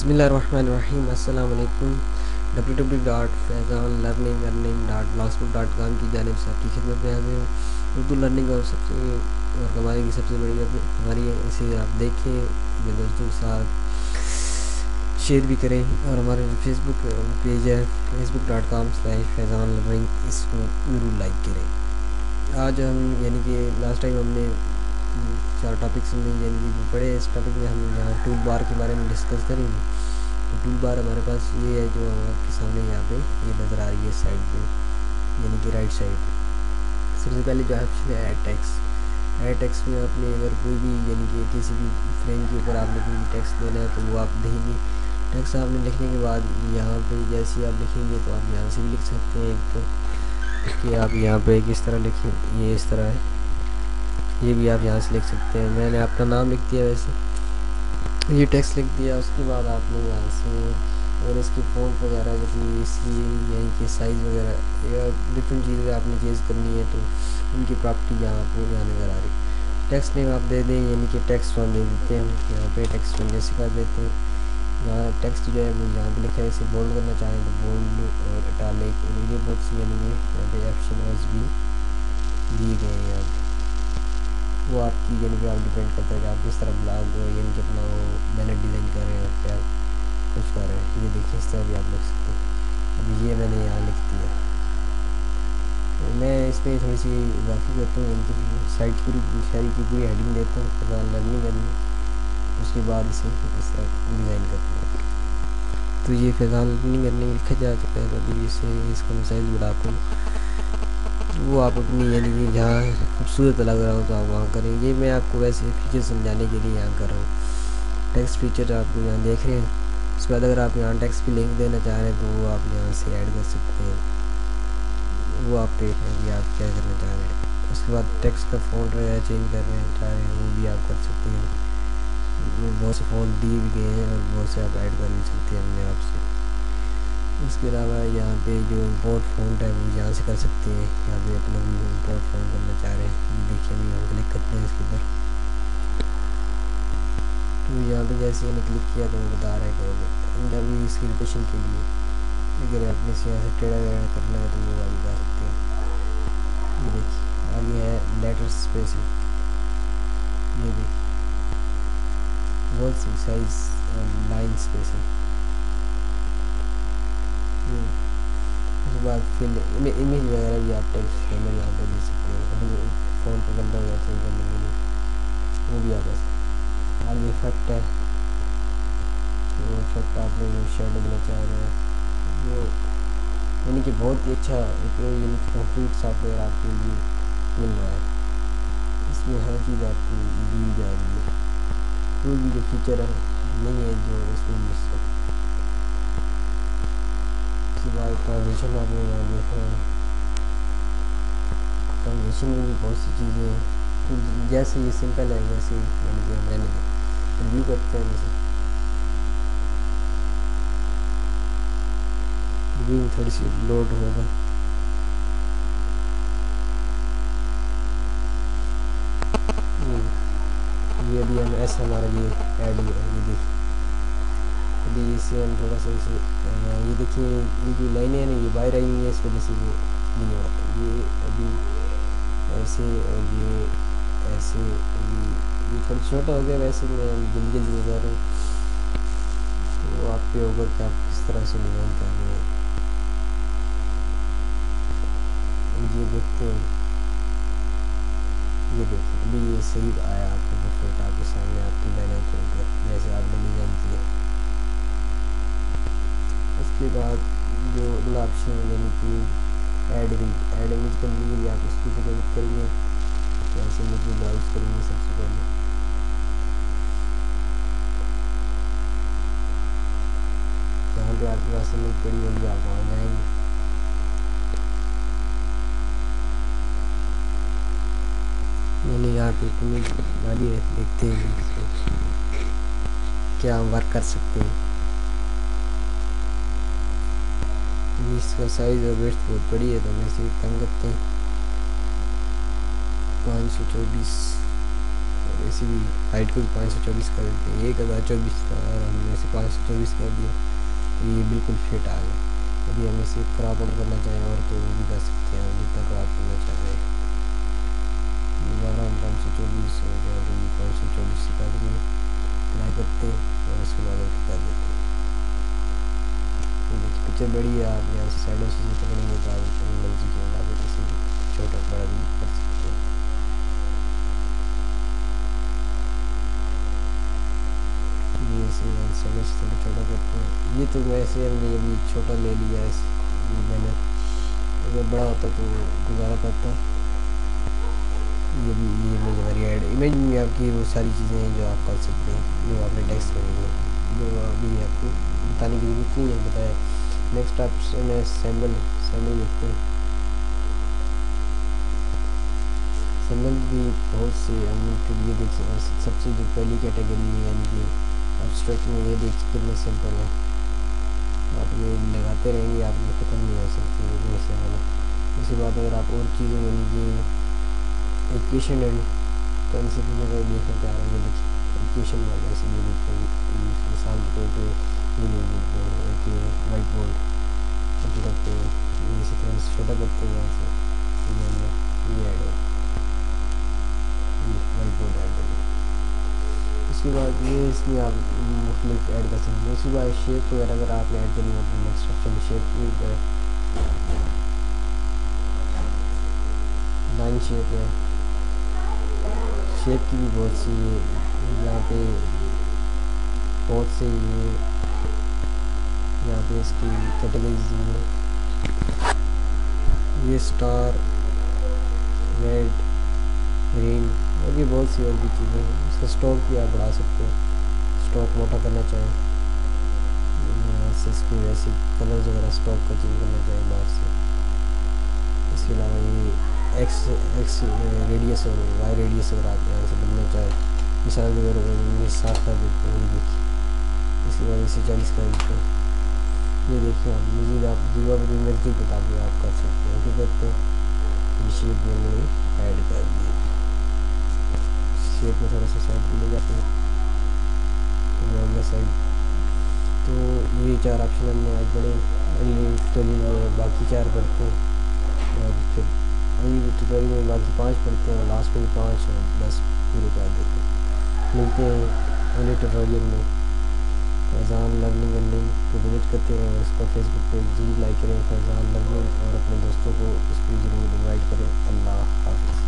बिस्मिल्लाहिर्रहमानिर्रहीम। अस्सलाम वालेकुम। www.faizanlearning.blogspot.com की जानिब से आपकी खिदमत में हाजिर हूँ। उर्दू लर्निंग और कमाने की सबसे बड़ी हमारी है, इसे आप देखें, अपने दोस्तों के साथ शेयर भी करें और हमारे जो फेसबुक पेज है facebook.com/faizanlearning, इसको ज़रूर लाइक करें। आज हम यानी कि लास्ट टाइम हमने 4 टॉपिक सुने, यानी कि पढ़े। इस टॉपिक में हम यहाँ टूल बार के बारे में डिस्कस करेंगे। तो टूल बार हमारे पास ये है जो आपके सामने यहाँ पे ये नज़र आ रही है साइड पे, यानी कि राइट साइड पे। सबसे पहले जो ऑप्शन है ऐड टेक्स्ट। ऐड टेक्स्ट में आपने अगर कोई भी यानी कि किसी भी फ्रेम के ऊपर आपने कोई टेक्स्ट देना है तो वो आप देंगे। टेक्स्ट आपने लिखने के बाद यहाँ पे जैसे आप लिखेंगे तो आप यहाँ से भी लिख सकते हैं। तो कि आप यहाँ पे किस तरह लिखें, ये इस तरह है, ये भी आप यहाँ से लिख सकते हैं। मैंने अपना नाम लिख दिया, वैसे ये टेक्स्ट लिख दिया। उसके बाद आपने यहाँ से और इसकी फ़ॉन्ट वगैरह जैसे इसकी यहीं के साइज़ वगैरह या डिफरेंट चीज़ें आपने चेंज करनी है तो उनकी प्रॉपर्टी यहाँ आपको यहाँ नज़र आ रही। टेक्स्ट नेम आप दे दें, यानी कि टेक्स्ट वन दे देते हैं। यहाँ पे टेक्स्ट वन जैसे कर देते हैं। यहाँ टेक्स्ट जो है वो यहाँ पे लिखा है, इसे बोल्ड करना चाहें तो बोल्ड और इटालिक ये बहुत सी यानी कि यहाँ पे ऑप्शन भी दिए गए हैं। यहाँ पे वो आपकी यानी कि आप डिपेंड करता है कि आप किस तरह ब्लॉग यानी कि अपना वो बैनर डिज़ाइन कर रहे हैं और क्या कुछ कर रहे हैं। ये देखिए इस तरह भी आप लिख सकते हैं। अब ये मैंने यहाँ लिख दिया। तो मैं इसमें थोड़ी सी इजाफी करता हूँ, इनकी साइड पूरी शायरी की पूरी हेडिंग देता हूँ, पता लर्निंग करनी। उसके बाद इसे इस तरह डिज़ाइन करता हूँ। तो ये फैज़ान लर्निंग करने लिखा जा चुका है। तो अभी इसे इसका मैं साइज़ बढ़ाता हूँ। वो आप अपनी यानी कि जहाँ खूबसूरत लग रहा हो तो आप वहाँ करें। ये मैं आपको वैसे फीचर समझाने के लिए यहाँ कर रहा हूँ। टेक्स्ट फीचर आपको यहाँ देख रहे हैं। उसके बाद अगर आप यहाँ टेक्स्ट भी लिंक देना चाह रहे हैं तो वो आप यहाँ से ऐड कर सकते हैं। वो आप पे है कि आप क्या करना चाह रहे हैं। उसके बाद टेक्स्ट का फ़ॉन्ट वगैरह चेंज करना चाह रहे हैं वो भी आप कर सकते हैं। बहुत से फ़ॉन्ट दिए भी गए हैं और बहुत से आप ऐड कर भी सकते हैं अपने आप से। इसके अलावा यहाँ पे जो इम्पोर्ट फ़ॉन्ट है वो यहाँ से कर सकते हैं। यहाँ पे अपना भी इम्पोर्ट फ़ॉन्ट करना चाह रहे हैं, देखिए अभी हम क्लिक करते हैं इसके ऊपर। तो यहाँ पे जैसे मैंने क्लिक किया तो वो बता रहा है कि अभी इसकी रिलेशन के लिए अगर आपने से यहाँ से टेढ़ा वेढ़ा करना है तो वो आप बता सकते हैं। ये देखिए आगे है लेटर स्पेसिंग, ये देखिए वर्ड साइज और लाइन स्पेसिंग। उसके बाद फिर इमेज वगैरह भी आप टेक्स्ट में यहाँ पे दे सकते हैं। फ़ोन पर गंदा वगैरह चेंज करने के लिए वो भी आप कर सकते हैं। आगे इफेक्ट है, वो इफेक्ट आपने जो शेडो देना चाह रहे हैं वो यानी कि बहुत ही अच्छा एक यानी कि कंप्लीट सॉफ्टवेयर आपके लिए मिल रहा है। इसमें हर चीज़ आपकी दी जा रही है। कोई भी जो फीचर है नहीं है जो इसमें मिस है। उसके बाद ट्रांजेक्शन आपने यहाँ देखा है। ट्रांजेक्शन में भी बहुत सी चीज़ें हैं। तो जैसे ये सिंपल है वैसे यानी कि हम रहने दें, रिव्यू करते हैं। जैसे रिव्यू में थोड़ी सी लोड होगा। ये अभी हम ऐसा हमारा ये ऐड हुआ है, ये देखिए अभी इसे हम थोड़ा सा इसे ये देखिए ये जो लाइनें हैं ना ये बाहर आई हुई है, इस वजह से वो नहीं हो रहा। ये अभी ऐसे और ये ऐसे ये थोड़ा छोटा हो गया, वैसे मैं जल्दी जल्दी बता रहा हूँ। तो आप पे होगा कि आप किस तरह से डिज़ाइन कर रहे हैं। ये देखते हैं, ये देखिए अभी ये सही आया आपको परफेक्ट आपके सामने आपकी बैनर के ऊपर जैसे आपने डिज़ाइन किया। उसके बाद जो अगला ऑप्शन है यानी कि ऐड इमेज करने के लिए आप इसकी क्लिक करेंगे। ऐसे इमेज ब्राउज करेंगे सबसे पहले। जहाँ पे आपके पास इमेज पड़ी होगी आप वहाँ जाएंगे। मैंने यहाँ पे इमेज वाली है, देखते हैं क्या हम वर्क कर सकते हैं। इसका साइज़ और वेट बहुत बड़ी है तो हम इसे कम करते हैं 524 और इसी हाइट को भी 524 कर देते हैं। 1024 था और हमने इसे 524 कर दिया, तो ये बिल्कुल फिट आ गया। यदि हम इसे क्रॉप आउट करना चाहें और तो वो भी कर सकते हैं, हम जितना क्रॉप करना चाह रहे हैं। दोबारा हम 524 हो गया, तो 524 से काट के अप्लाई करते हैं और उसके बाद एडिट कर देते हैं। देखिए पिक्चर बड़ी है, आप यहाँ से साइडों से पकड़ेंगे तो आप मर्जी के मुताबिक इसे छोटा बड़ा भी कर सकते हैं। ये इसे साइडों से थोड़ा छोटा करते हैं। ये तो वैसे हमने अभी छोटा ले लिया है, मैंने अगर बड़ा होता तो गुजारा करता। ये इमेज हमारी ऐड, इमेज में आपकी वो सारी चीज़ें हैं जो आप कर सकते हैं, जो आपने टेक्स्ट करेंगे, जो अभी आपको बताने की जरूरत नहीं है, बताया। नेक्स्ट ऑप्शन है सैम्बल लिखते हैं। सैम्बल भी बहुत से हम के लिए देख सबसे जो पहली कैटेगरी है, यानी कि एब्स्ट्रैक्ट में, ये देखिए कितने सिंपल है। आप ये लगाते रहेंगे, आप ये ख़त्म नहीं हो सकती इतने सैम्बल है। उसके बाद अगर आप और चीज़ें यानी कि एजुकेशन एंड कंसेप्ट में अगर देखना चाह रहे हैं, देखिए एजुकेशन वाले ऐसे ले लेते हैं। मिसाल के तौर पर ये ले लेते हैं कि वाइट बोर्ड छोटा करते हैं, ये इसी तरह से छोटा करते हैं, यहाँ से ये ऐड हो, ये वाइट बोर्ड ऐड हो। उसके बाद ये इसमें आप मुख्तलिफ ऐड कर सकते हैं। उसके बाद शेप वगैरह अगर आपने ऐड करनी हो तो नेक्स्ट ऑप्शन शेप मिलता है, लाइन शेप है। शेप की भी बहुत सी यहाँ पे बहुत से ये यहाँ पे इसकी कैटेगरीज है। ये स्टार, रेड, ग्रीन और ये बहुत सी और भी चीज़ें हैं। इसका स्टॉक भी आप बढ़ा सकते हो, स्टॉक मोटा करना चाहें यहाँ से, इसकी वैसे कलर्स वगैरह स्टॉक का चेंज करना चाहें बाहर से। इसके अलावा ये एक्स रेडियस और वाई रेडियस अगर आप यहाँ से बदलना चाहें, मिसाल के तौर पर ये 7 कर देते हैं, ये देखिए। इसके बाद इसे 40 कर देते हैं। ये देखिए आप मज़ीद आप दीवा पर मर्जी के मुताबिक आप कर सकते हैं। क्या करते हैं, ये शेप में मैंने ऐड कर दिया, शेप में थोड़ा सा साइड पे ले जाते हैं, तो साइड। तो ये 4 ऑप्शन हमने आज बड़े अगले ट्यूटोरियल में बाकी 4 करते हैं, और फिर अगले ट्यूटोरियल में बाकी 5 पढ़ते हैं, और लास्ट में 5 और 10 पूरे कर देते हैं। मिलते हैं अगले ट्यूटोरियल में। फैज़ान लर्निंग एंड लिंक को विजिट करते हैं और इसका फेसबुक पेज जरूर लाइक करें, फैज़ान लर्निंग, और अपने दोस्तों को इस पर ज़रूर इन्वाइट करें। अल्लाह हाफ़िज़।